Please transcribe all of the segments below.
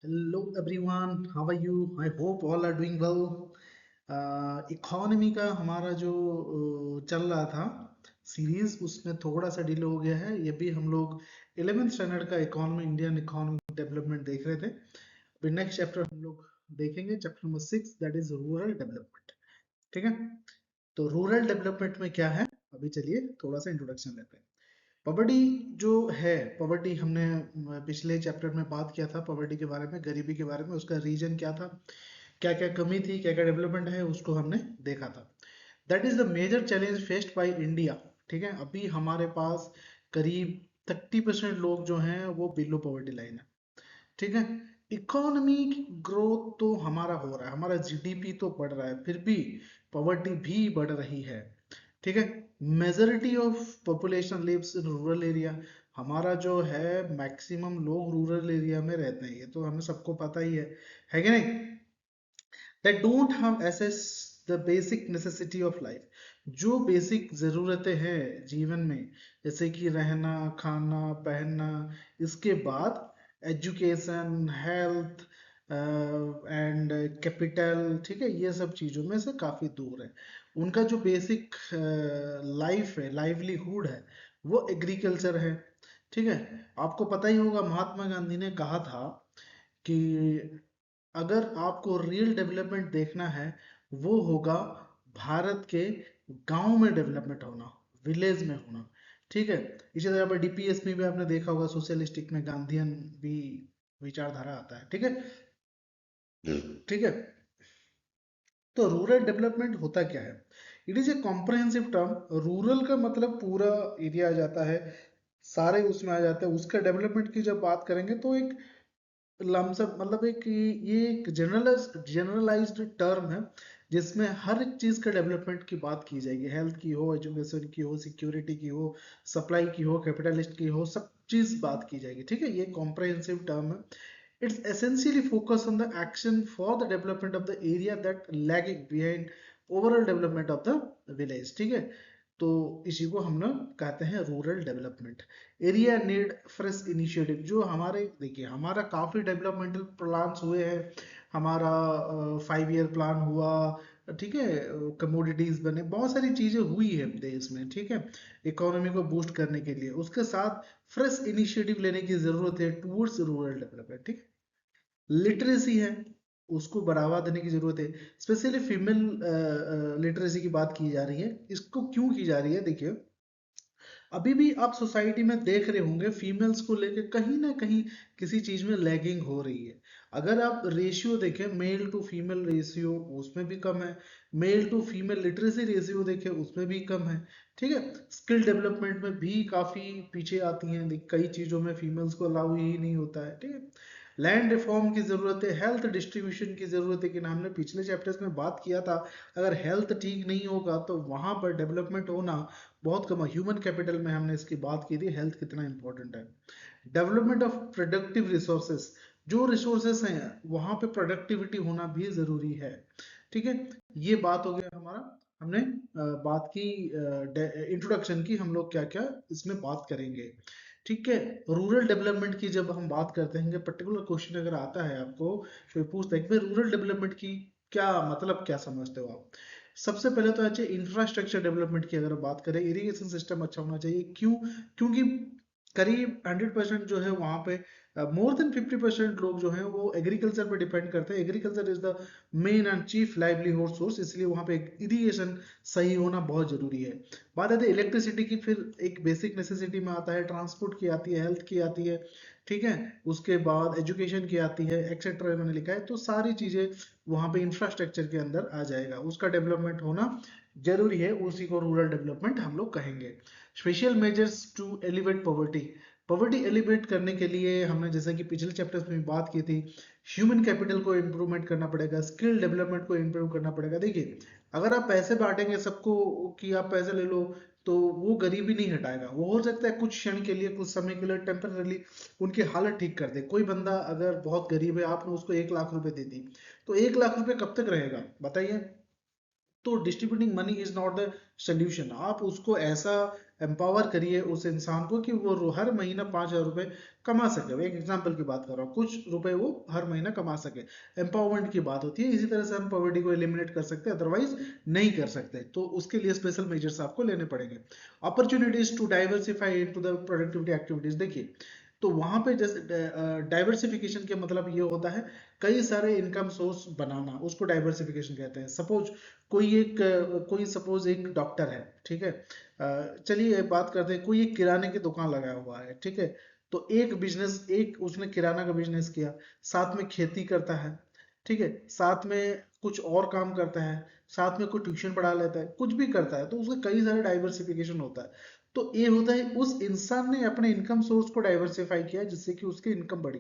Hello everyone, how are you? I hope all are doing well. Economy का हमारा जो चल रहा था सीरीज, उसमें थोड़ा सा डिले हो गया है। ये भी हम लोग 11th स्टैंडर्ड का इकोनॉमी, इंडियन इकोनॉमिक डेवलपमेंट देख रहे थे। अभी नेक्स्ट चैप्टर हम लोग देखेंगे, chapter number 6, that is rural development. ठीक है, तो रूरल डेवलपमेंट में क्या है, अभी चलिए थोड़ा सा इंट्रोडक्शन लेते हैं। पॉवर्टी जो है, पॉवर्टी हमने पिछले चैप्टर में बात किया था पॉवर्टी के बारे में, गरीबी के बारे में, उसका रीजन क्या था, क्या क्या कमी थी, क्या क्या डेवलपमेंट है, उसको हमने देखा था। That is the major challenge faced by India. ठीक है, अभी हमारे पास करीब 30% लोग जो हैं वो बिलो पॉवर्टी लाइन है। ठीक है, इकोनॉमी ग्रोथ तो हमारा हो रहा है, हमारा जीडीपी तो बढ़ रहा है, फिर भी पॉवर्टी भी बढ़ रही है। ठीक है, majority of population lives in rural area. हमारा जो है मैक्सिमम लोग रूरल एरिया में रहते हैं, ये तो हमें सबको पता ही है कि नहीं। They don't have access the basic necessity of life। जो बेसिक ज़रूरतें हैं जीवन में, जैसे कि रहना, खाना, पहनना, इसके बाद एजुकेशन, हेल्थ एंड कैपिटल, ठीक है, ये सब चीज़ों में से काफ़ी दूर है। उनका जो बेसिक लाइफ है, लाइवलीहुड है, वो एग्रीकल्चर है। ठीक है, आपको पता ही होगा महात्मा गांधी ने कहा था कि अगर आपको रियल डेवलपमेंट देखना है, वो होगा भारत के गांव में डेवलपमेंट होना, विलेज में होना। ठीक है, इसी तरह पर डीपीएस में भी आपने देखा होगा, सोशलिस्टिक में गांधीयन भी विचारधारा आता है। ठीक है, ठीक है, तो रूरल डेवलपमेंट होता क्या है? It is a comprehensive term. Rural का मतलब पूरा एरिया आ जाता है, सारे उसमें आ जाते हैं। उसका डेवलपमेंट की जब बात करेंगे तो एक लमसम, मतलब एक ये एक जनरलाइज्ड टर्म है, जिसमें हर एक चीज का डेवलपमेंट की बात की जाएगी। हेल्थ की हो, एजुकेशन की हो, सिक्योरिटी की हो, सप्लाई की हो, कैपिटलिस्ट की हो, सब चीज बात की जाएगी। ठीक है, ये कॉम्प्रहेंसिव टर्म है। It's essentially focus on the action for the development of the area that lagging behind overall development of the village. ठीक है, तो इसी को हम लोग कहते हैं rural development. Area need fresh initiative. जो हमारे, देखिए, हमारा काफ़ी डेवलपमेंटल प्लान्स हुए हैं। हमारा 5 ईयर प्लान हुआ, ठीक है, कमोडिटीज बने, बहुत सारी चीज़ें हुई है देश में। ठीक है, इकोनॉमी को बूस्ट करने के लिए उसके साथ फ्रेश इनिशिएटिव लेने की ज़रूरत है टूवर्ड्स रूरल डेवलपमेंट। ठीक है, लिटरेसी है, उसको बढ़ावा देने की जरूरत है। स्पेशली फीमेल लिटरेसी की बात की जा रही है। इसको क्यों की जा रही है, देखिए, अभी भी आप सोसाइटी में देख रहे होंगे फीमेल्स को लेके कहीं ना कहीं किसी चीज में लैगिंग हो रही है। अगर आप रेशियो देखें, मेल टू फीमेल रेशियो, उसमें भी कम है। Male to female literacy ratio देखें, उसमें भी कम है। ठीक है, स्किल डेवलपमेंट में भी काफी पीछे आती हैं, कई चीजों में फीमेल्स को अलाउ ही नहीं होता है। ठीक है, लैंड रिफॉर्म की जरूरत है, हेल्थ डिस्ट्रीब्यूशन की जरूरत है, कि हमने पिछले चैप्टर्स में बात किया था, अगर हेल्थ ठीक नहीं होगा तो वहां पर डेवलपमेंट होना बहुत कम है। ह्यूमन कैपिटल में हमने इसकी बात की थी, हेल्थ कितना इंपॉर्टेंट है। डेवलपमेंट ऑफ प्रोडक्टिव रिसोर्सेस, जो रिसोर्सेस हैं वहां पे प्रोडक्टिविटी होना भी जरूरी है। ठीक है, ये बात हो गया हमारा। हमने बात की इंट्रोडक्शन की, हम लोग क्या क्या इसमें बात करेंगे। ठीक है, रूरल डेवलपमेंट की जब हम बात करते हैं, पर्टिकुलर क्वेश्चन अगर आता है आपको, कोई पूछता है कि रूरल डेवलपमेंट की क्या मतलब, क्या समझते हो आप? सबसे पहले तो अच्छे इंफ्रास्ट्रक्चर डेवलपमेंट की अगर बात करें, इरिगेशन सिस्टम अच्छा होना चाहिए। क्यों? क्योंकि करीब 100% जो है वहां पे, मोर देन 50% लोग जो हैं वो एग्रीकल्चर पे डिपेंड करते हैं। Agriculture is the main and chief livelihood source, इसलिए वहां पे इरिगेशन सही होना बहुत जरूरी है। बात आती है इलेक्ट्रिसिटी की, फिर एक बेसिक नेसेसिटी में आता है, ट्रांसपोर्ट की आती है, हेल्थ की आती है। ठीक है, उसके बाद एजुकेशन की आती है, एक्सेट्रा इन्होंने लिखा है। तो सारी चीजें वहां पे इंफ्रास्ट्रक्चर के अंदर आ जाएगा, उसका डेवलपमेंट होना जरूरी है, उसी को रूरल डेवलपमेंट हम लोग कहेंगे। Special measures to elevate poverty. Poverty elevate करने के लिए हमने, जैसा कि पिछले चैप्टर्स में बात की थी, ह्यूमन कैपिटल को इंप्रूवमेंट करना पड़ेगा, स्किल डेवलपमेंट को इंप्रूव करना पड़ेगा। देखिए, अगर आप पैसे बांटेंगे सबको कि आप पैसे ले लो, तो वो गरीबी नहीं हटाएगा। वो हो सकता है कुछ क्षण के लिए, कुछ समय के लिए, टेम्पररी उनकी हालत ठीक कर दे। कोई बंदा अगर बहुत गरीब है, आपने उसको 1 लाख रुपए दे दी, तो 1 लाख रुपए कब तक रहेगा बताइए? तो distributing money is not the solution. आप उसको ऐसा एम्पावर करिए उस इंसान को कि वो हर महीना 5,000 रुपये कमा सके। मैं एक एग्जांपल की बात कर रहा हूँ, कुछ रुपए वो हर महीना कमा सके, एम्पावरमेंट की बात होती है। इसी तरह से हम पॉवर्टी को एलिमिनेट कर सकते हैं, अदरवाइज नहीं कर सकते, तो उसके लिए स्पेशल मेजर्स आपको लेने पड़ेंगे। Opportunities to diversify into the productivity activities, देखिए तो वहां पे जैसे डाइवर्सिफिकेशन के मतलब ये होता है कई सारे इनकम सोर्स बनाना, उसको डाइवर्सिफिकेशन कहते हैं। सपोज कोई सपोज एक डॉक्टर है, ठीक है, चलिए एक बात करते हैं, कोई एक किराने की दुकान लगाया हुआ है, ठीक है, तो एक बिजनेस, एक उसने किराना का बिजनेस किया, साथ में खेती करता है, ठीक है, साथ में कुछ और काम करता है, साथ में कोई ट्यूशन पढ़ा लेता है, कुछ भी करता है, तो उसका कई सारे डाइवर्सिफिकेशन होता है। तो ये होता है उस इंसान ने अपने इनकम सोर्स को डाइवर्सिफाई किया जिससे कि उसकी इनकम बढ़ी।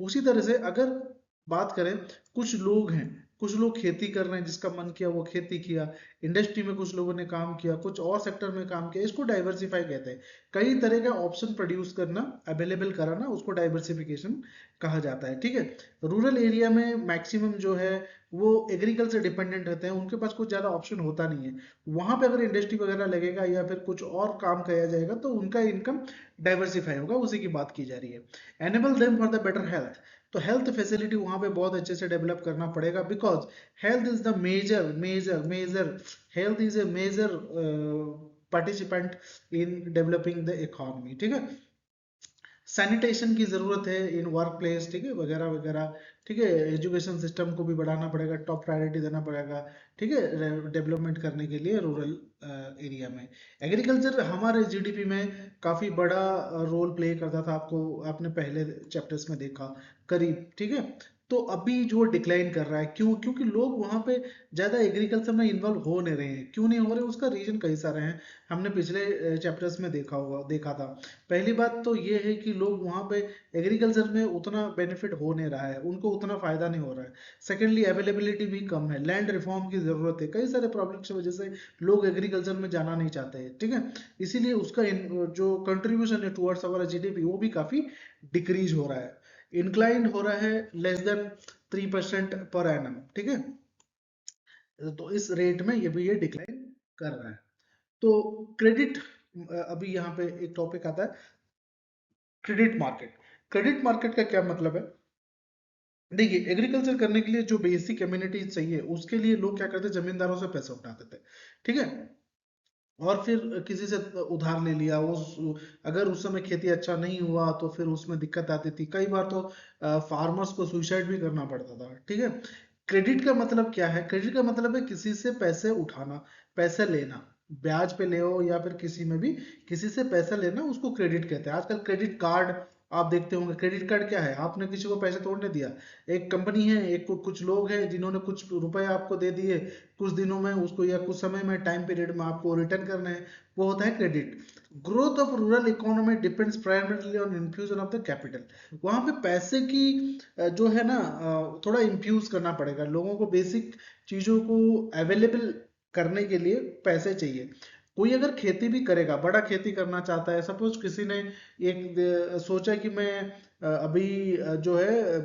उसी तरह से अगर बात करें, कुछ लोग हैं, कुछ लोग खेती कर रहे हैं, जिसका मन किया वो खेती किया, इंडस्ट्री में कुछ लोगों ने काम किया, कुछ और सेक्टर में काम किया, इसको डाइवर्सिफाई कहते हैं। कई तरह का ऑप्शन प्रोड्यूस करना, अवेलेबल कराना, उसको डाइवर्सिफिकेशन कहा जाता है, ठीक है। रूरल एरिया में मैक्सिमम जो है वो एग्रीकल्चर डिपेंडेंट रहते हैं, उनके पास कुछ ज़्यादा ऑप्शन होता नहीं है। वहां पे अगर इंडस्ट्री वगैरह लगेगा या फिर कुछ और काम किया जाएगा तो उनका इनकम डाइवर्सिफाई होगा, उसी की बात की जा रही है। Enable them for the better health, तो हेल्थ फैसिलिटी वहां पे बहुत अच्छे से डेवलप करना पड़ेगा, because health is the major major major health is a major participant in developing the economy, ठीक है। सैनिटेशन की जरूरत है इन वर्क प्लेस, ठीक है, वगैरह वगैरह, ठीक है। एजुकेशन सिस्टम को भी बढ़ाना पड़ेगा, टॉप प्रायोरिटी देना पड़ेगा, ठीक है, डेवलपमेंट करने के लिए रूरल एरिया में। एग्रीकल्चर हमारे जीडीपी में काफी बड़ा रोल प्ले करता था, आपको आपने पहले चैप्टर्स में देखा करीब, ठीक है। तो अभी जो डिक्लाइन कर रहा है, क्यों? क्योंकि लोग वहां पे ज्यादा एग्रीकल्चर में इन्वॉल्व हो नहीं रहे हैं। क्यों नहीं हो रहे, उसका रीजन कई सारे हैं, हमने पिछले चैप्टर्स में देखा था। पहली बात तो ये है कि लोग वहाँ पे एग्रीकल्चर में उतना बेनिफिट हो नहीं रहा है, उनको उतना फायदा नहीं हो रहा है। सेकेंडली अवेलेबिलिटी भी कम है, लैंड रिफॉर्म की जरूरत है, कई सारे प्रॉब्लम्स की वजह से लोग एग्रीकल्चर में जाना नहीं चाहते हैं, ठीक है। इसीलिए उसका जो कंट्रीब्यूशन है टुवर्ड्स अवर जीडीपी वो भी काफी डिक्रीज हो रहा है, इंक्लाइन हो रहा है, लेस देन 3% पर एनम, ठीक है। तो इस रेट में ये डिक्लाइन कर रहा है। तो क्रेडिट, अभी यहाँ पे एक टॉपिक आता है, क्रेडिट मार्केट। क्रेडिट मार्केट का क्या मतलब है? देखिए एग्रीकल्चर करने के लिए जो बेसिक कम्युनिटीज चाहिए उसके लिए लोग क्या करते, जमींदारों से पैसे उठाते थे, ठीक है, और फिर किसी से उधार ले लिया, उस अगर उस समय खेती अच्छा नहीं हुआ तो फिर उसमें दिक्कत आती थी, कई बार तो फार्मर्स को सुसाइड भी करना पड़ता था, ठीक है। क्रेडिट का मतलब क्या है? क्रेडिट का मतलब है किसी से पैसे उठाना, पैसे लेना, ब्याज पे ले हो या फिर किसी में भी किसी से पैसा लेना, उसको क्रेडिट कहते हैं। आजकल क्रेडिट कार्ड आप देखते होंगे, क्रेडिट कार्ड क्या है? आपने किसी को पैसे तोड़ने दिया, एक कंपनी है, एक कुछ लोग हैं जिन्होंने कुछ रुपए आपको दे दिए, कुछ दिनों में उसको या कुछ समय में टाइम पीरियड में आपको रिटर्न करने हैं, वो होता है credit. Growth of rural economy depends primarily on infusion of the capital. वहां पे पैसे की जो है ना थोड़ा इन्फ्यूज करना पड़ेगा, लोगों को बेसिक चीजों को अवेलेबल करने के लिए पैसे चाहिए। कोई अगर खेती भी करेगा, बड़ा खेती करना चाहता है, सपोज किसी ने एक सोचा कि मैं अभी जो है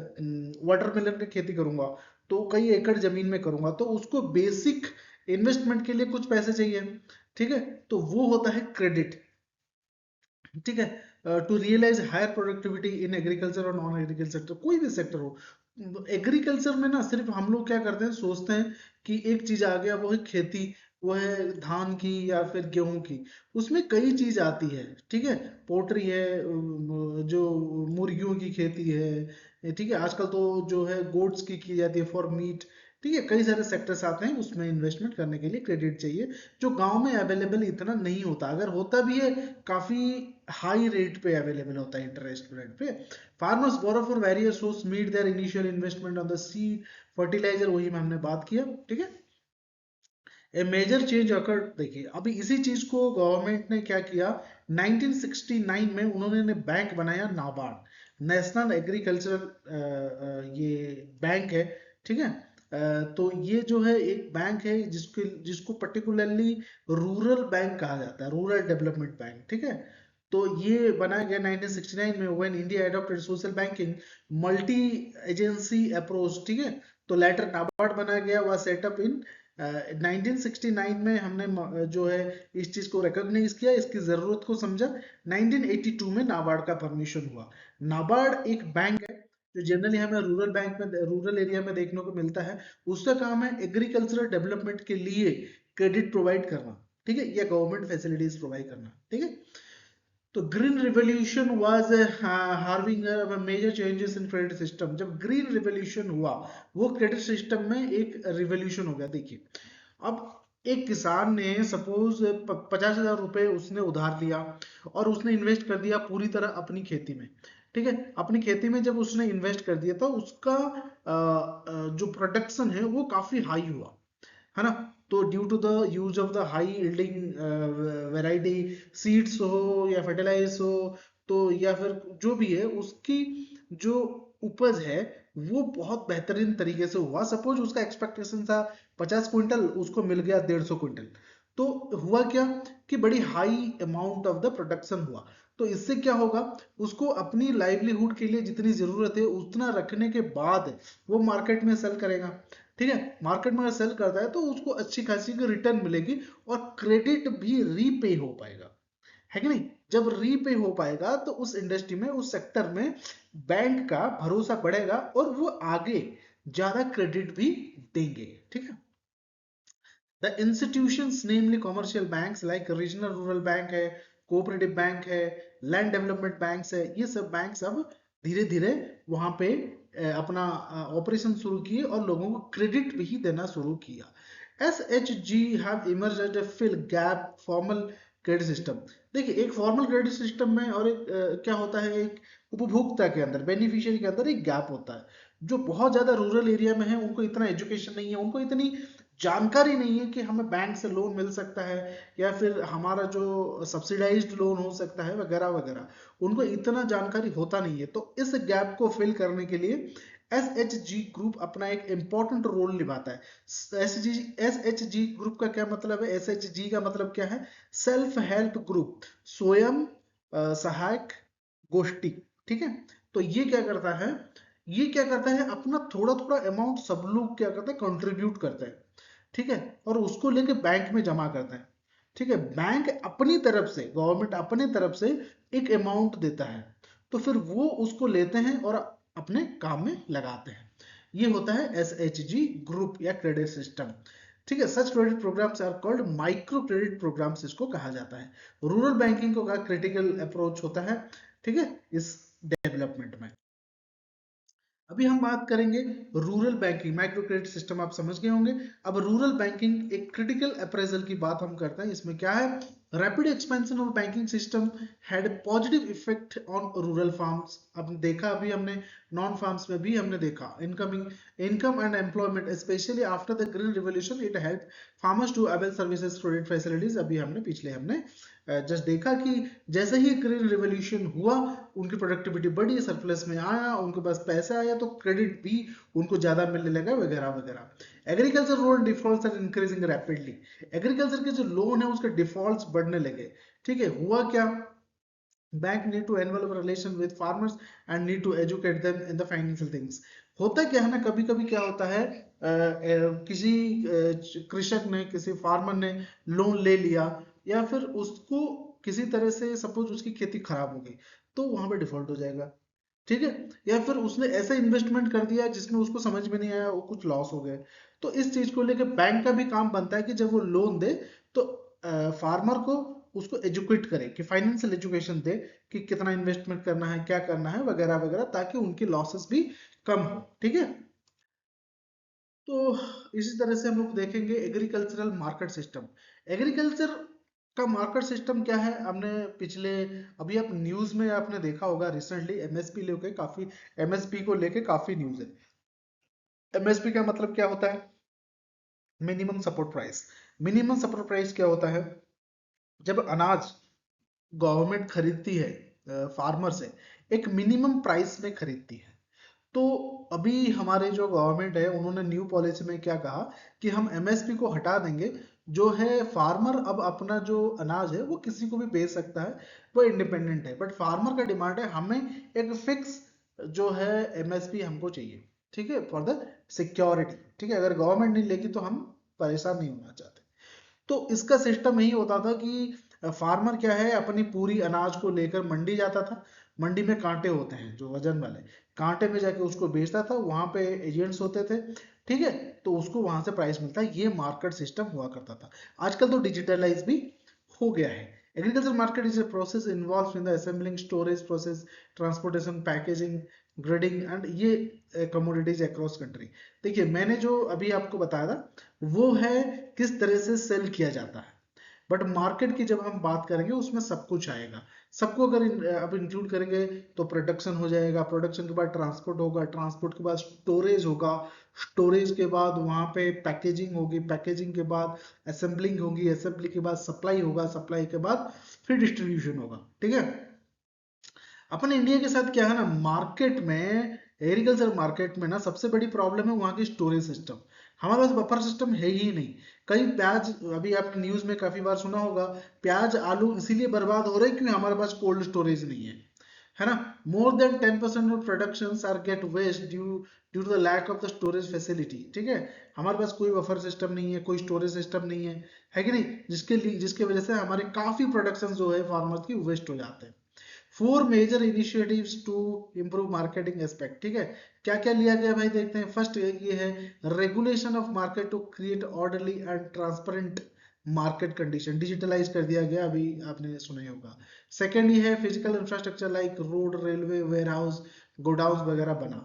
वाटरमेलन की खेती करूंगा, तो कई एकड़ जमीन में करूंगा, तो उसको बेसिक इन्वेस्टमेंट के लिए कुछ पैसे चाहिए, ठीक है, तो वो होता है क्रेडिट, ठीक है। To realise higher productivity in agriculture और नॉन एग्रीकल्चर सेक्टर, कोई भी सेक्टर हो, एग्रीकल्चर में ना सिर्फ हम लोग क्या करते हैं, सोचते हैं कि एक चीज आ गया वो है खेती, वो है धान की या फिर गेहूं की, उसमें कई चीज आती है, ठीक है, पोल्ट्री है, जो मुर्गियों की खेती है, ठीक है, आजकल तो जो है गोट्स की जाती है फॉर मीट, ठीक है, कई सारे सेक्टर्स आते हैं, उसमें इन्वेस्टमेंट करने के लिए क्रेडिट चाहिए, जो गांव में अवेलेबल इतना नहीं होता, अगर होता भी है काफी हाई रेट पे अवेलेबल होता है, इंटरेस्ट रेट पे। Farmers borrow for various source meet their initial investment on the seed fertiliser, वही में हमने बात किया, ठीक है। ए मेजर चेंज अकर, देखिए अभी इसी चीज को गवर्नमेंट ने क्या किया, 1969 में उन्होंने बैंक बनाया, नाबार्ड, नेशनल एग्रीकल्चरल ये बैंक है, ठीक है। तो ये जो है एक बैंक है जिसको पर्टिकुलरली रूरल बैंक कहा जाता है, रूरल डेवलपमेंट बैंक, ठीक है। तो ये बनाया गया 1969 में, when India adopted social banking multi agency approach, ठीक है। तो लेटर नाबार्ड बनाया गया, हुआ सेटअप इन 1969 में हमने जो है इस चीज को रिकॉग्नाइज किया, इसकी जरूरत को समझा। 1982 में नाबार्ड का परमिशन हुआ। नाबार्ड एक बैंक है जो जनरली हमें रूरल बैंक में, रूरल एरिया में देखने को मिलता है। उसका काम है एग्रीकल्चरल डेवलपमेंट के लिए क्रेडिट प्रोवाइड करना, ठीक है, या गवर्नमेंट फैसिलिटीज प्रोवाइड करना, ठीक है। तो green revolution was harbinger major changes in credit system. जब ग्रीन रिवॉल्यूशन हुआ, वो क्रेडिट सिस्टम में एक रिवॉल्यूशन हो गया। देखिए, अब एक किसान ने सपोज 50,000 रुपए उसने उधार लिया और उसने इन्वेस्ट कर दिया पूरी तरह अपनी खेती में, ठीक है। अपनी खेती में जब उसने इन्वेस्ट कर दिया तो उसका जो प्रोडक्शन है वो काफी हाई हुआ, है ना। तो due to the use of the high yielding variety, seeds हो या फर्टिलाइज हो, तो या फिर जो भी है, उसकी जो उपज है वो बहुत बेहतरीन तरीके से हुआ। सपोज उसका एक्सपेक्टेशन था 50 क्विंटल, उसको मिल गया 150 क्विंटल। तो हुआ क्या कि बड़ी high amount of the production हुआ। तो इससे क्या होगा, उसको अपनी लाइवलीहुड के लिए जितनी जरूरत है उतना रखने के बाद वो मार्केट में सेल करेगा, ठीक है। मार्केट में अगर सेल करता है तो उसको अच्छी खासी रिटर्न मिलेगी और क्रेडिट भी रीपे हो पाएगा, है कि नहीं। जब रीपे हो पाएगा तो उस इंडस्ट्री में, उस सेक्टर में बैंक का भरोसा बढ़ेगा और वो आगे ज्यादा क्रेडिट भी देंगे, ठीक है। The institutions namely commercial banks like regional rural bank है, कोऑपरेटिव बैंक है, लैंड डेवलपमेंट बैंक्स है, ये सब बैंक्स अब धीरे धीरे वहां पे अपना ऑपरेशन शुरू किए और लोगों को क्रेडिट भी देना शुरू किया। SHG have emerged to fill gap formal credit system. देखिए, एक फॉर्मल क्रेडिट सिस्टम में और एक क्या होता है, एक उपभोक्ता के अंदर, बेनिफिशियरी के अंदर एक गैप होता है। जो बहुत ज्यादा रूरल एरिया में है उनको इतना एजुकेशन नहीं है, उनको इतनी जानकारी नहीं है कि हमें बैंक से लोन मिल सकता है या फिर हमारा जो सब्सिडाइज्ड लोन हो सकता है वगैरह वगैरह, उनको इतना जानकारी होता नहीं है। तो इस गैप को फिल करने के लिए SHG ग्रुप अपना एक इंपॉर्टेंट रोल निभाता है। SHG ग्रुप का क्या मतलब है, SHG का मतलब क्या है, सेल्फ हेल्प ग्रुप, स्वयं सहायक गोष्ठी, ठीक है। तो ये क्या करता है, अपना थोड़ा थोड़ा अमाउंट सब लोग क्या करते हैं, कंट्रीब्यूट करते हैं, ठीक है, और उसको लेके बैंक में जमा करते हैं, ठीक है। बैंक अपनी तरफ से, गवर्नमेंट अपनी तरफ से एक अमाउंट देता है, तो फिर वो उसको लेते हैं और अपने काम में लगाते हैं। ये होता है SHG ग्रुप या क्रेडिट सिस्टम, ठीक है। Such credit programmes are called micro credit programmes, इसको कहा जाता है। रूरल बैंकिंग का क्रिटिकल अप्रोच होता है, ठीक है, इस डेवलपमेंट में। अभी हम बात करेंगे rural banking, micro credit system आप समझ गए होंगे। अब रूरल बैंकिंग एक क्रिटिकल अप्रेजल की बात हम करते हैं। इसमें क्या है, rapid expansion of banking system had positive effect on rural farms. अब देखा, अभी हमने नॉन फार्म्स में भी हमने देखा, income and employment, specially after the green revolution it help farmers to avail services credit facilities. अभी हमने जस्ट देखा कि जैसे ही ग्रीन रिवोल्यूशन हुआ, उनकी प्रोडक्टिविटी बढ़ी, सरप्लस में आया, उनके पास पैसा आया, तो क्रेडिट भी उनको ज्यादा मिलने लगा वगैरह वगैरह। Agriculture loan defaults are increasing rapidly. Agriculture के जो लोन है उसके डिफॉल्ट्स बढ़ने लगे, ठीक है। हुआ क्या, bank need to envelop relation with farmers and need to educate them in the financial things. होता क्या है ना, कभी कभी क्या होता है, किसी कृषक ने, किसी फार्मर ने लोन ले लिया, या फिर उसको किसी तरह से सपोज उसकी खेती खराब हो गई, तो वहां पे डिफॉल्ट हो जाएगा, ठीक है। या फिर उसने ऐसा इन्वेस्टमेंट कर दिया जिसमें उसको समझ में नहीं आया, वो कुछ लॉस हो गए। तो इस चीज को लेकर बैंक का भी काम बनता है कि जब वो लोन दे तो फार्मर को उसको एजुकेट करे, कि फाइनेंशियल एजुकेशन दे कि कितना इन्वेस्टमेंट करना है, क्या करना है वगैरह वगैरह, ताकि उनकी लॉसेस भी कम हो, ठीक है। तो इसी तरह से हम लोग देखेंगे एग्रीकल्चरल मार्केट सिस्टम। एग्रीकल्चर का मार्केट सिस्टम क्या है, हमने पिछले, अभी आप न्यूज में आपने देखा होगा, रिसेंटली एमएसपी को लेके काफी न्यूज है। एमएसपी का मतलब क्या होता है, minimum support price. Minimum support price क्या होता है, जब अनाज गवर्नमेंट खरीदती है फार्मर से, एक मिनिमम प्राइस में खरीदती है। तो अभी हमारे जो गवर्नमेंट है उन्होंने न्यू पॉलिसी में क्या कहा कि हम एमएसपी को हटा देंगे, जो है फार्मर अब अपना जो अनाज है वो किसी को भी बेच सकता है, वो इंडिपेंडेंट है। बट फार्मर का डिमांड है हमें एक फिक्स जो है एमएसपी हमको चाहिए, ठीक है, फॉर द सिक्योरिटी, ठीक है। अगर गवर्नमेंट नहीं लेगी तो हम परेशान नहीं होना चाहते। तो इसका सिस्टम यही होता था कि फार्मर क्या है, अपनी पूरी अनाज को लेकर मंडी जाता था। मंडी में कांटे होते हैं जो वजन वाले, कांटे में जाके उसको बेचता था, वहां पे एजेंट्स होते थे, ठीक है, तो उसको वहां से प्राइस मिलता है। ये मार्केट सिस्टम हुआ करता था। आजकल तो डिजिटलाइज भी हो गया है। Agriculture market is a process involve in the assembling, storage process, transportation, packaging, grading and ये कमोडिटीज अक्रॉस कंट्री। देखिए मैंने जो अभी आपको बताया था वो है किस तरह से सेल किया जाता है, बट मार्केट की जब हम बात करेंगे उसमें सब कुछ आएगा। सबको अगर अब इंक्लूड करेंगे तो प्रोडक्शन हो जाएगा, प्रोडक्शन के बाद ट्रांसपोर्ट होगा, ट्रांसपोर्ट के बाद स्टोरेज होगा, स्टोरेज के बाद वहां पे पैकेजिंग होगी, पैकेजिंग के बाद असेंबलिंग होगी, असेंबली के बाद सप्लाई होगा, सप्लाई के बाद फिर डिस्ट्रीब्यूशन होगा, ठीक है। अपन इंडिया के साथ क्या है ना, मार्केट में, एग्रीकल्चर मार्केट में ना सबसे बड़ी प्रॉब्लम है वहां की स्टोरेज सिस्टम। हमारे पास बफर सिस्टम है ही नहीं। कई प्याज, अभी आप न्यूज में काफी बार सुना होगा, प्याज आलू इसीलिए बर्बाद हो रहे हैं क्योंकि हमारे पास कोल्ड स्टोरेज नहीं है ना। More than 10% of production are get waste due due to the lack of the storage facility, ठीक है। हमारे पास कोई बफर सिस्टम नहीं है, कोई स्टोरेज सिस्टम नहीं है कि नहीं, जिसके लिए, जिसकी वजह से हमारे काफी प्रोडक्शन जो है फार्मर्स की वेस्ट हो जाते हैं। 4 major initiatives to improve marketing aspect, ठीक है। क्या क्या लिया गया भाई, देखते हैं। फर्स्ट ये है regulation of market to create orderly and transparent market condition, digitalise कर दिया गया, अभी आपने सुना ही होगा। सेकेंड ये है physical infrastructure like road, railway, warehouse, godown वगैरह बना।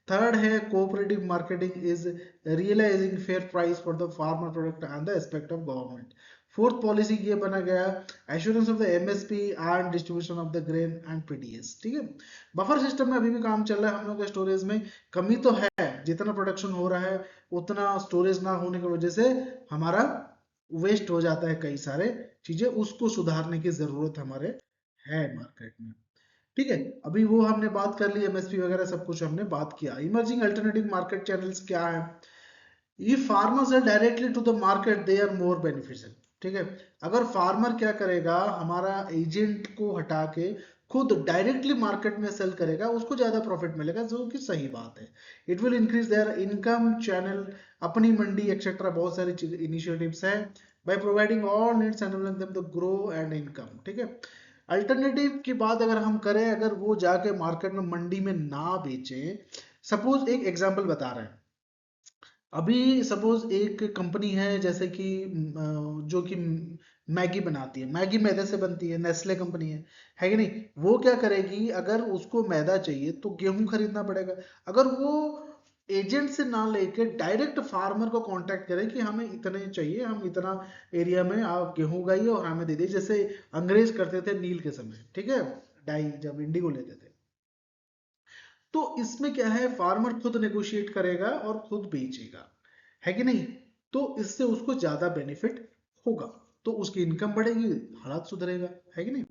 थर्ड है cooperative marketing is realising fair price for the farmer product and the aspect of government. Fourth policy ये बना गया assurance of the MSP and distribution of the grain and PDS, ठीक है। Buffer system में अभी भी काम चल रहा है हम लोग के स्टोरेज में, कमी तो है, जितना प्रोडक्शन हो रहा है उतना स्टोरेज ना होने की वजह से हमारा वेस्ट हो जाता है कई सारे चीजें, उसको सुधारने की जरूरत हमारे है मार्केट में, ठीक है। अभी वो हमने बात कर ली, एमएसपी वगैरह सब कुछ हमने बात किया। इमर्जिंग अल्टरनेटिव मार्केट चैनल्स क्या है, ये farmers are directly to the market they are more beneficial, ठीक है। अगर फार्मर क्या करेगा, हमारा एजेंट को हटा के खुद डायरेक्टली मार्केट में सेल करेगा, उसको ज्यादा प्रॉफिट मिलेगा, जो कि सही बात है। It will increase their income channel, अपनी मंडी एक्सेट्रा, बहुत सारी इनिशिएटिव्स है, by providing all needs and them the grow and income, ठीक है। अल्टरनेटिव की बात अगर हम करें, अगर वो जाके मार्केट में मंडी में ना बेचे, सपोज एक एग्जांपल बता रहे हैं, अभी सपोज एक कंपनी है जैसे कि जो कि मैगी बनाती है, मैगी मैदे से बनती है, नेस्ले कंपनी है कि नहीं। वो क्या करेगी, अगर उसको मैदा चाहिए तो गेहूं खरीदना पड़ेगा। अगर वो एजेंट से ना लेके डायरेक्ट फार्मर को कांटेक्ट करे कि हमें इतने चाहिए, हम इतना एरिया में आप गेहूं उगाइए और हमें दे दीजिए, जैसे अंग्रेज करते थे नील के समय, ठीक है, डाई जब इंडिगो लेते थे। तो इसमें क्या है, फार्मर खुद नेगोशिएट करेगा और खुद बेचेगा, है कि नहीं। तो इससे उसको ज्यादा बेनिफिट होगा, तो उसकी इनकम बढ़ेगी, हालात सुधरेगा, है कि नहीं।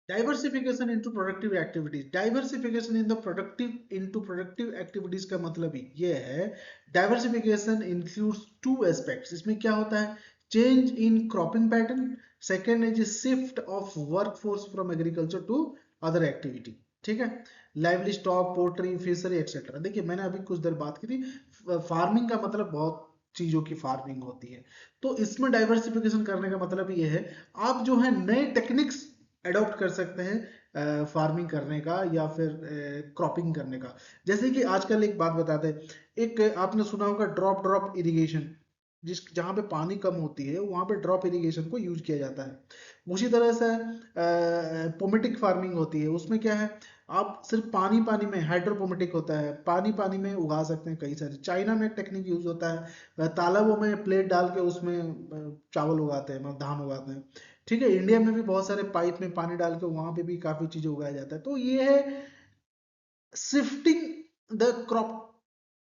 Diversification into productive activities, diversification in the productive activities का मतलब ही ये है, डाइवर्सिफिकेशन इंक्लूड्स टू एस्पेक्ट्स। इसमें क्या होता है, change in cropping pattern, second is shift of workforce from agriculture to other activity, ठीक है, livestock, poultry, fishery etcetera. देखिए मैंने अभी कुछ देर बात की थी, फार्मिंग का मतलब बहुत चीजों की फार्मिंग होती है, तो इसमें डाइवर्सिफिकेशन करने का मतलब ये है, आप जो है नए टेक्निक्स अडॉप्ट कर सकते हैं फार्मिंग करने का या फिर क्रॉपिंग करने का। जैसे कि आजकल एक बात बताते हैं, एक आपने सुना होगा ड्रॉप ड्रॉप इरिगेशन, जिस जहाँ पे पानी कम होती है वहां पे ड्रॉप इरिगेशन को यूज किया जाता है। उसी तरह से पोमेटिक फार्मिंग होती है, उसमें क्या है, आप सिर्फ पानी पानी में, हाइड्रोपोमेटिक होता है, पानी पानी में उगा सकते हैं कई सारे। चाइना में एक टेक्निक यूज होता है, तालाबों में प्लेट डाल के उसमें चावल उगाते हैं, मतलब धान उगाते हैं, ठीक है। इंडिया में भी बहुत सारे पाइप में पानी डाल के वहां पे भी काफी चीजें उगाया जाता है। तो ये है शिफ्टिंग द क्रॉप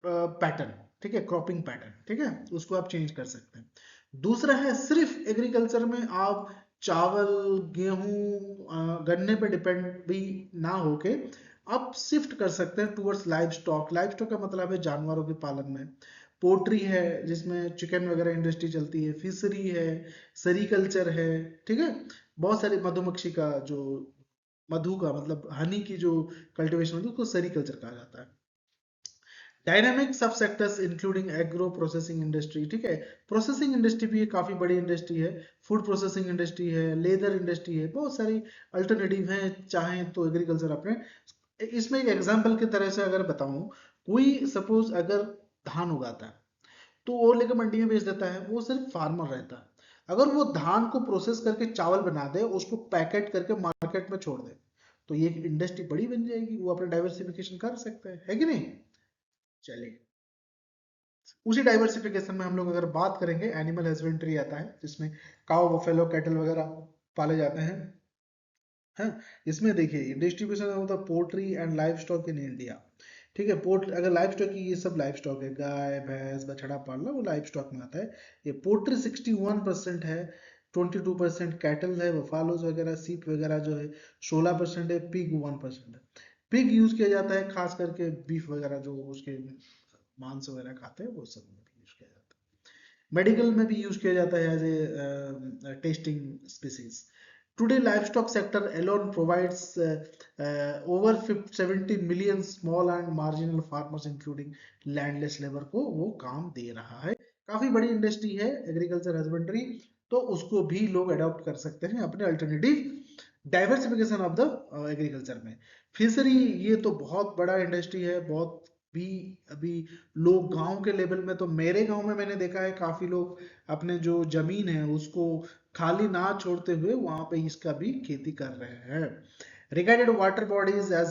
पैटर्न, ठीक है, क्रॉपिंग पैटर्न, ठीक है, उसको आप चेंज कर सकते हैं। दूसरा है सिर्फ एग्रीकल्चर में आप चावल, गेहूं, गन्ने पे डिपेंड भी ना होके आप शिफ्ट कर सकते हैं towards live stock. Live stock का मतलब है जानवरों के पालन में, पोल्ट्री है जिसमें चिकन वगैरह इंडस्ट्री चलती है, फिशरी है, सेरीकल्चर है, ठीक है, बहुत सारी, मधुमक्खी का जो, मधु का मतलब हनी की जो कल्टीवेशन होती है उसको सेरीकल्चर कहा जाता है। डायनामिक सब sectors including agro processing industry, ठीक है। प्रोसेसिंग इंडस्ट्री भी एक काफी बड़ी इंडस्ट्री है, फूड प्रोसेसिंग इंडस्ट्री है, लेदर इंडस्ट्री है, बहुत सारी अल्टरनेटिव हैं चाहें तो एग्रीकल्चर अपने। इसमें एक एग्जांपल की तरह से अगर बताऊं, कोई सपोज अगर धान उगाता है तो वो लेकर मंडी में बेच देता है, वो सिर्फ फार्मर रहता है। अगर वो धान को प्रोसेस करके चावल बना दे, उसको पैकेट करके मार्केट में छोड़ दे, तो ये एक इंडस्ट्री बड़ी बन जाएगी, वो अपने डाइवर्सिफिकेशन कर सकते हैं, है कि नहीं। चलिए, उसी डाइवर्सिफिकेशन में हम लोग अगर बात करेंगे, एनिमल हस्बेंड्री आता है जिसमें काउ बफेलो कैटल वगैरह पाले जाते हैं। है, इसमें देखिए distribution of the poultry and live stock in India, ठीक है। पोर्ट अगर लाइव स्टॉक की, ये सब लाइव स्टॉक है, गाय भैंस बछड़ा पालना वो लाइव स्टॉक में आता है। ये पोल्ट्री 61% है, 22% कैटल है, बफालोज वगैरह सीप वगैरह जो है 16% है, पिग 1% है। पिग यूज किया जाता है खास करके बीफ वगैरह, जो उसके मांस वगैरह खाते हैं वो सब में भी यूज किया जाता है। मेडिकल में भी यूज किया जाता है as a testing species. Today, livestock sector alone provides over 70 million small and marginal farmers, including landless labor को वो काम दे रहा है। काफी बड़ी इंडस्ट्री है एग्रीकल्चर हस्बेंड्री, तो उसको भी लोग अडॉप्ट कर सकते हैं अपने alternative diversification of the agriculture में। फिशरी, ये तो बहुत बड़ा इंडस्ट्री है, बहुत भी अभी लोग गांव के लेवल में, तो मेरे गांव में मैंने देखा है काफी लोग अपने जो जमीन है उसको खाली ना छोड़ते हुए वहां पे इसका भी खेती कर रहे हैं। Regarded water bodies as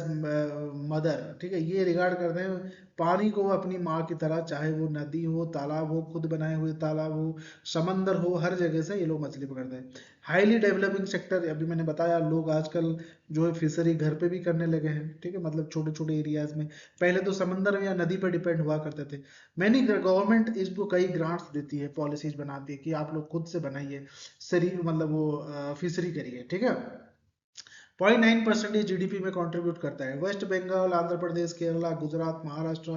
mother, ठीक है, ये रिगार्ड करते हैं पानी को अपनी माँ की तरह, चाहे वो नदी हो, तालाब हो, खुद बनाए हुए तालाब हो, समंदर हो, हर जगह से ये लोग मछली पकड़ते हैं। हाईली डेवलपिंग सेक्टर, अभी मैंने बताया लोग आजकल जो है फिशरी घर पे भी करने लगे हैं, ठीक है, मतलब छोटे छोटे एरियाज में। पहले तो समंदर या नदी पर डिपेंड हुआ करते थे। मैनी गवर्नमेंट इसको कई ग्रांट्स देती है, पॉलिसीज बनाती है कि आप लोग खुद से बनाइए, सरी मतलब वो फिशरी करिए, ठीक है। 0.9% जीडीपी में कंट्रीब्यूट करता है। वेस्ट बंगाल, आंध्र प्रदेश, केरला, गुजरात, महाराष्ट्र,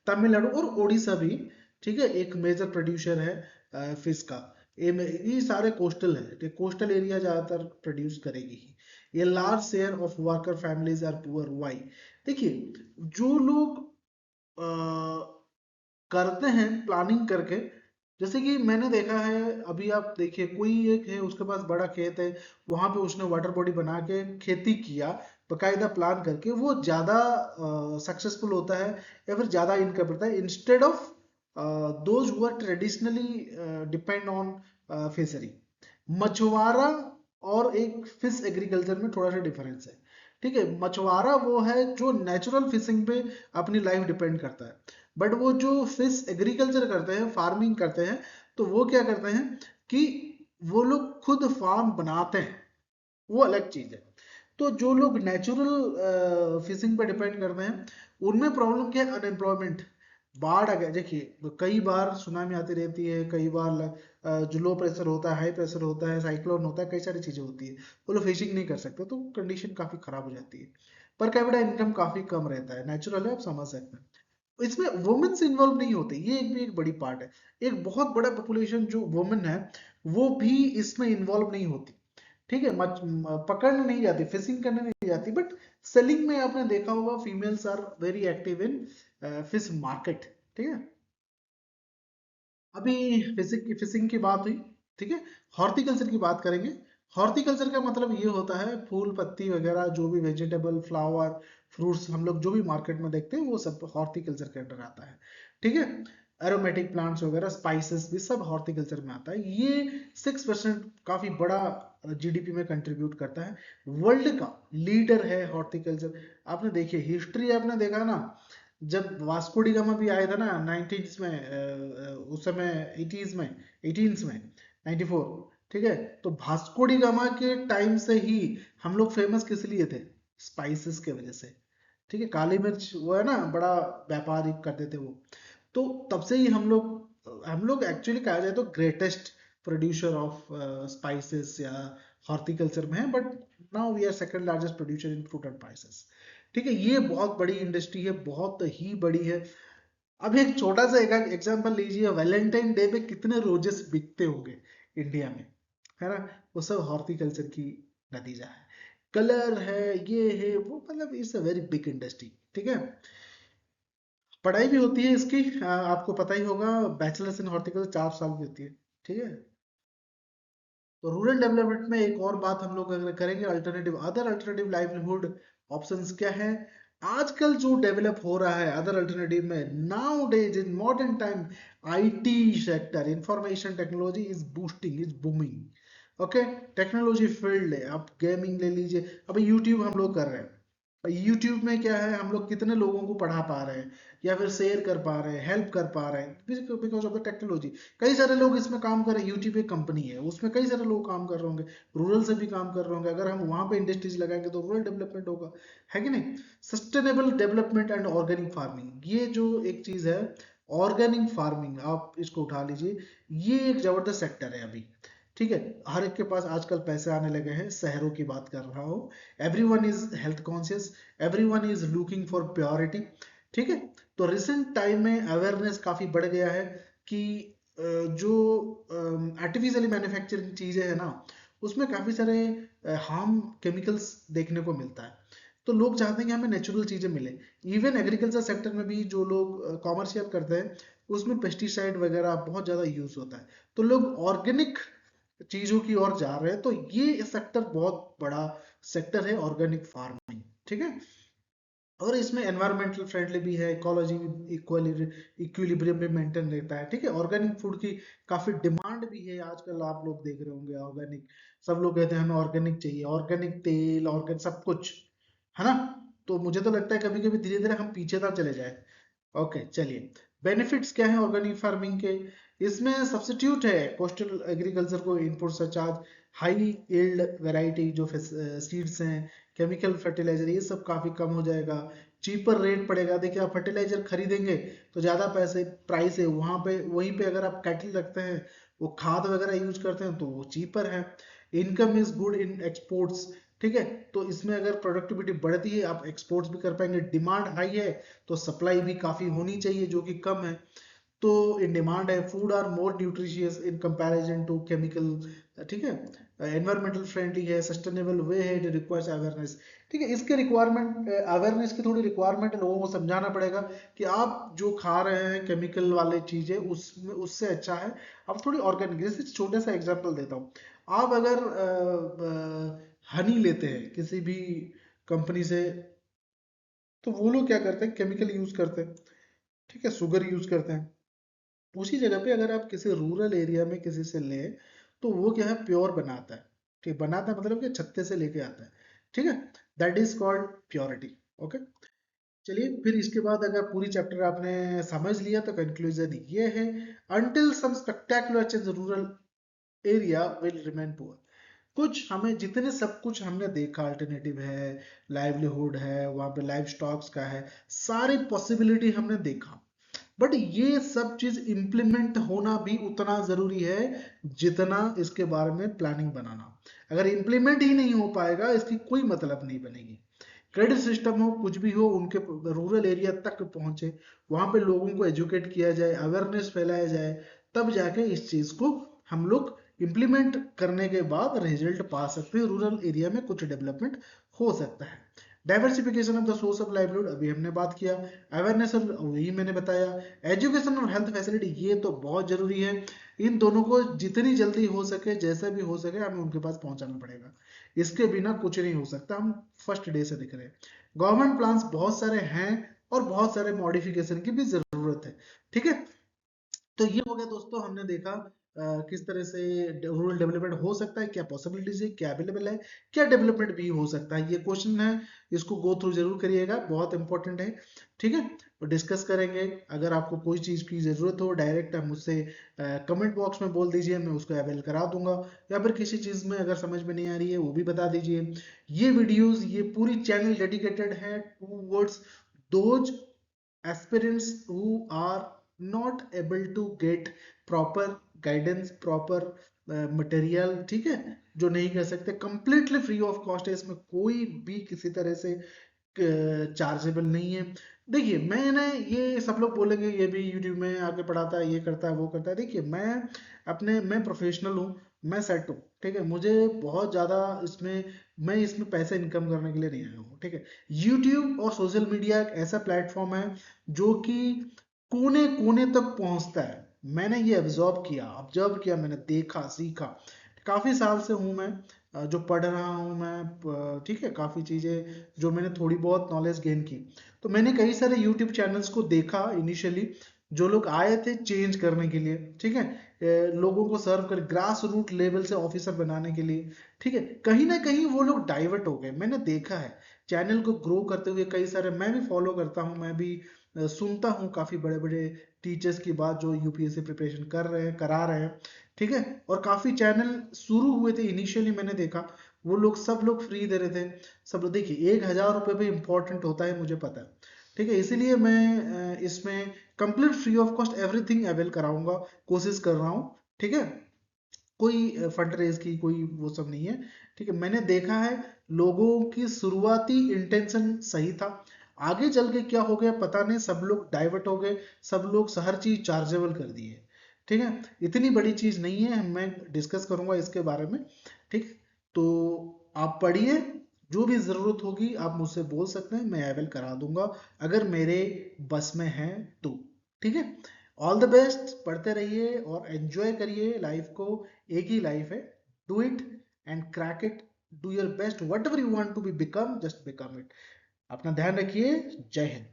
तमिलनाडु और उड़ीसा भी, ठीक है, एक मेजर प्रोड्यूसर है फिश का। ये सारे कोस्टल है, कोस्टल एरिया ज्यादातर प्रोड्यूस करेगी ही। ये large share of worker families are poor, why. देखिए, जो लोग करते हैं प्लानिंग करके, जैसे कि मैंने देखा है, अभी आप देखिए कोई एक है उसके पास बड़ा खेत है, वहां पे उसने वाटर बॉडी बना के खेती किया, बकायदा प्लान करके, वो ज्यादा सक्सेसफुल होता है या फिर ज्यादा इनकम करता है, instead of those who are traditionally depend on fishery. मछुआरा और एक फिश एग्रीकल्चर में थोड़ा सा डिफरेंस है, ठीक है। मछुआरा वो है जो नेचुरल फिशिंग पे अपनी लाइफ डिपेंड करता है, बट वो जो फिश एग्रीकल्चर करते हैं, फार्मिंग करते हैं, तो वो क्या करते हैं कि वो लोग खुद फार्म बनाते हैं, वो अलग चीज है। तो जो लोग नेचुरल फिशिंग पे डिपेंड करते हैं, उनमें प्रॉब्लम क्या है, अनएम्प्लॉयमेंट। बाढ़ आ गया, देखिए कई बार सुनामी आती रहती है, कई बार जो लो प्रेशर होता है, हाई प्रेशर होता है, साइक्लोन होता है, कई सारी चीजें होती है, वो लोग फिशिंग नहीं कर सकते, तो कंडीशन काफी खराब हो जाती है। पर कैपिटा इनकम काफी कम रहता है, नेचुरल है, आप समझ सकते हैं। इसमें वुमेन्स इन्वॉल्व नहीं होते, ये एक भी एक बड़ी पार्ट है। एक बहुत बड़ा पॉपुलेशन जो वुमेन है, वो भी इसमें इन्वॉल्व नहीं होती, ठीक है। पकड़ने नहीं जाती, फिशिंग करने नहीं जाती, बट सेलिंग में आपने देखा होगा females are very active in fish market, ठीक है। अभी फिशिंग की बात हुई, ठीक है। हॉर्टिकल्चर की बात करेंगे। हॉर्टिकल्चर का मतलब ये होता है फूल पत्ती वगैरह, जो भी वेजिटेबल, फ्लावर, फ्रूट्स हम लोग जो भी मार्केट में देखते हैं वो सब हॉर्टिकल्चर के अंडर आता है, ठीक है। एरोमेटिक प्लांट्स वगैरह, स्पाइसेस भी सब हॉर्टिकल्चर में आता है। ये 6% काफी बड़ा जीडीपी में कंट्रीब्यूट करता है। वर्ल्ड का लीडर है हॉर्टिकल्चर। आपने देखिए हिस्ट्री, आपने देखा ना, जब वास्को डी गामा भी आया था ना 19 में, उस समय 80s में, 18s में, 94, ठीक है। तो वास्को डी गामा के टाइम से ही हम लोग फेमस किस लिए थे, स्पाइसेस के वजह से, ठीक है। काली मिर्च वो है ना, बड़ा व्यापार करते थे वो, तो तब से ही हम लोग एक्चुअली कहा जाए तो ग्रेटेस्ट प्रोड्यूसर ऑफ स्पाइसेस या हॉर्टिकल्चर में है, but now we are second largest producer in fruit and spices, ठीक है। ये बहुत बड़ी इंडस्ट्री है, बहुत ही बड़ी है। अब एक छोटा सा एक एग्जांपल लीजिए, वैलेंटाइन डे पे कितने रोजेस बिकते होंगे इंडिया में, है ना, वो सब हॉर्टिकल्चर की नतीजा है। कलर है, ये है वो, मतलब it's a very big industry, ठीक है। पढ़ाई भी होती है इसकी, आपको पता ही होगा, बैचलर्स इन हॉर्टिकल्चर 4 साल की होती है, ठीक है। तो रूरल डेवलपमेंट में एक और बात हम लोग अगर करेंगे, alternative, other alternative livelihood options क्या है आजकल जो डेवलप हो रहा है अदर अल्टरनेटिव में, now days in modern time, IT sector, information technology is boosting, is booming. Okay, technology field है, आप गेमिंग ले लीजिए, अभी यूट्यूब हम लोग कर रहे हैं, यूट्यूब में क्या है, हम लोग कितने लोगों को पढ़ा पा रहे हैं या फिर शेयर कर पा रहे हैं, हेल्प कर पा रहे हैं, बिकॉज ऑफ द टेक्नोलॉजी। कई सारे लोग इसमें काम कर रहे हैं, यूट्यूब एक कंपनी है, उसमें कई सारे लोग काम कर रहे होंगे, रूरल से भी काम कर रहे होंगे, अगर हम वहां पे इंडस्ट्रीज लगाएंगे तो रूरल डेवलपमेंट होगा, है कि नहीं। Sustainable development and organic farming, ये जो एक चीज है, ऑर्गेनिक फार्मिंग आप इसको उठा लीजिए, ये एक जबरदस्त सेक्टर है अभी, ठीक है। हर एक के पास आजकल पैसे आने लगे हैं, शहरों की बात कर रहा हूँ, everyone is health conscious, everyone is looking for purity, ठीक है। तो रिसेंट टाइम में अवेयरनेस काफी बढ़ गया है कि जो आर्टिफिशियली मैन्युफैक्चरिंग चीजें हैं ना, उसमें काफी सारे हार्म केमिकल्स देखने को मिलता है, तो लोग चाहते हैं कि हमें नेचुरल चीजें मिले। इवन एग्रीकल्चर सेक्टर में भी जो लोग कॉमर्शियल करते हैं, उसमें पेस्टिसाइड वगैरह बहुत ज्यादा यूज होता है, तो लोग ऑर्गेनिक चीजों की ओर जा रहे हैं, तो ये सेक्टर बहुत बड़ा सेक्टर है, ऑर्गेनिक फार्मिंग, ठीक है। और इसमें एनवायरमेंटल फ्रेंडली भी है, इकोलॉजी इक्विलिब्रियम भी मेंटेन रहता है, ठीक है। ऑर्गेनिक फूड की काफी डिमांड भी है आजकल, आप लोग देख रहे होंगे ऑर्गेनिक, सब लोग कहते हैं हमें ऑर्गेनिक चाहिए, ऑर्गेनिक तेल, ऑर्गेनिक सब कुछ, है ना। तो मुझे तो लगता है कभी कभी धीरे धीरे हम पीछे ना चले जाए। ओके, चलिए, बेनिफिट्स क्या है ऑर्गेनिक फार्मिंग के, इसमें सब्स्टिट्यूट है कोस्टल एग्रीकल्चर को, इनपुट सच आज हाई यील्ड वैरायटी जो सीड्स हैं, केमिकल फर्टिलाइजर, ये सब काफी कम हो जाएगा, चीपर रेट पड़ेगा। देखिए, आप फर्टिलाइजर खरीदेंगे तो ज्यादा पैसे प्राइस है, वहां पे वहीं पे अगर आप कैटल रखते हैं, वो खाद वगैरह यूज करते हैं, तो वो चीपर है। Income is good in exports, ठीक है। तो इसमें अगर प्रोडक्टिविटी बढ़ती है, आप एक्सपोर्ट्स भी कर पाएंगे, डिमांड हाई है तो सप्लाई भी काफी होनी चाहिए जो कि कम है, तो इन डिमांड है। Food are more nutritious in comparison to chemical, ठीक है। एनवायरमेंटल फ्रेंडली है, सस्टेनेबल वे है, इट रिक्वायर्स अवेयरनेस, ठीक है। इसके रिक्वायरमेंट, अवेयरनेस की थोड़ी रिक्वायरमेंट है, लोगों को समझाना पड़ेगा कि आप जो खा रहे हैं केमिकल वाले चीजें, उसमें उससे अच्छा है आप थोड़ी ऑर्गेनिक, जैसे छोटे सा एग्जांपल देता हूँ, आप अगर हनी लेते हैं किसी भी कंपनी से, तो वो लोग क्या करते हैं, केमिकल यूज करते हैं, ठीक है, शुगर यूज करते हैं। उसी जगह पे अगर आप किसी रूरल एरिया में किसी से लें, तो वो क्या है, प्योर बनाता है, ठीक, बनाता है मतलब कि छत्ते से लेके आता है, ठीक है। That is called purity. Okay, चलिए, फिर इसके बाद अगर पूरी चैप्टर आपने समझ लिया तो कंक्लूजन ये है, until some spectacular change rural area will remain poor. कुछ हमें जितने सब कुछ हमने देखा, अल्टरनेटिव है, लाइवलीहुड है, वहां पे लाइव स्टॉक्स का है, सारी पॉसिबिलिटी हमने देखा, बट ये सब चीज इंप्लीमेंट होना भी उतना जरूरी है जितना इसके बारे में प्लानिंग बनाना। अगर इंप्लीमेंट ही नहीं हो पाएगा, इसकी कोई मतलब नहीं बनेगी। क्रेडिट सिस्टम हो, कुछ भी हो, उनके रूरल एरिया तक पहुंचे, वहां पे लोगों को एजुकेट किया जाए, अवेयरनेस फैलाया जाए, तब जाके इस चीज को हम लोग इंप्लीमेंट करने के बाद रिजल्ट पा सकते हैं, रूरल एरिया में कुछ डेवलपमेंट हो सकता है। Diversification of the source of livelihood अभी हमने बात किया, अवेयरनेस और वही मैंने बताया, एजुकेशन और हेल्थ फैसिलिटी ये तो बहुत जरूरी है, इन दोनों को जितनी जल्दी हो सके, जैसे भी हो सके, हमें उनके पास पहुंचाना पड़ेगा, इसके बिना कुछ नहीं हो सकता, हम फर्स्ट डे से दिख रहे हैं। गवर्नमेंट प्लान्स बहुत सारे हैं और बहुत सारे मॉडिफिकेशन की भी जरूरत है, ठीक है। तो ये हो गया दोस्तों, हमने देखा किस तरह से रूरल डेवलपमेंट हो सकता है, क्या पॉसिबिलिटीज है, क्या अवेलेबल है, क्या डेवलपमेंट भी हो सकता है, ये क्वेश्चन है, इसको गो थ्रू जरूर करिएगा, बहुत इंपॉर्टेंट है, ठीक है। तो डिस्कस करेंगे, अगर आपको कोई चीज की जरूरत हो, डायरेक्ट आप मुझसे कमेंट बॉक्स में बोल दीजिए, मैं उसको अवेल करा दूंगा, या फिर किसी चीज में अगर समझ में नहीं आ रही है वो भी बता दीजिए। ये वीडियोस, ये पूरी चैनल डेडिकेटेड है towards those aspirants who are not able to get proper guidance, proper material, ठीक है, जो नहीं कर सकते, कंप्लीटली फ्री ऑफ कॉस्ट है, इसमें कोई भी किसी तरह से चार्जेबल नहीं है। देखिए, मैंने, ये सब लोग बोलेंगे ये भी यूट्यूब में आके पढ़ाता है, ये करता है, वो करता है, देखिए मैं प्रोफेशनल हूँ, मैं सेट हूँ, ठीक है, मुझे बहुत ज़्यादा इसमें मैं इसमें पैसे इनकम करने के लिए नहीं आया हूँ, ठीक है। यूट्यूब और सोशल मीडिया एक ऐसा प्लेटफॉर्म है जो कि कोने कोने तक पहुंचता है। मैंने ये ऑब्जर्व किया, मैंने देखा, सीखा। काफी साल से हूँ मैं जो पढ़ रहा हूँ मैं, ठीक है, काफी चीजें जो मैंने थोड़ी बहुत नॉलेज गेन की। तो मैंने कई सारे यूट्यूब चैनल्स को देखा इनिशियली, जो लोग आए थे चेंज करने के लिए, ठीक है, लोगों को सर्व कर ग्रास रूट लेवल से ऑफिसर बनाने के लिए, ठीक है। कहीं ना कहीं वो लोग डाइवर्ट हो गए, मैंने देखा है चैनल को ग्रो करते हुए। कई सारे मैं भी फॉलो करता हूँ, मैं भी सुनता हूँ काफी बड़े बड़े टीचर्स की बात जो यूपीएससी प्रिपरेशन कर रहे हैं, करा रहे हैं, ठीक है। और काफी चैनल शुरू हुए थे इनिशियली, मैंने देखा वो लोग सब लोग फ्री दे रहे थे। सब लोग देखिए, 1,000 रुपये भी इंपॉर्टेंट होता है, मुझे पता है, ठीक है। इसीलिए मैं इसमें complete free of cost everything avail कराऊंगा, कोशिश कर रहा हूँ, ठीक है। कोई फंड रेज की कोई वो सब नहीं है, ठीक है। मैंने देखा है लोगों की शुरुआती इंटेंशन सही था, आगे चल के क्या हो गया पता नहीं, सब लोग डाइवर्ट हो गए, सब लोग हर चीज चार्जेबल कर दिए, ठीक है। इतनी बड़ी चीज नहीं है, मैं डिस्कस करूंगा इसके बारे में, ठीक। तो आप पढ़िए, जो भी जरूरत होगी आप मुझसे बोल सकते हैं, मैं अवेल करा दूंगा अगर मेरे बस में है तो, ठीक है। ऑल द बेस्ट, पढ़ते रहिए और एंजॉय करिए लाइफ को, एक ही लाइफ है। Do it and crack it, do your best, whatever you want to be become, just become it. अपना ध्यान रखिए। जय हिंद।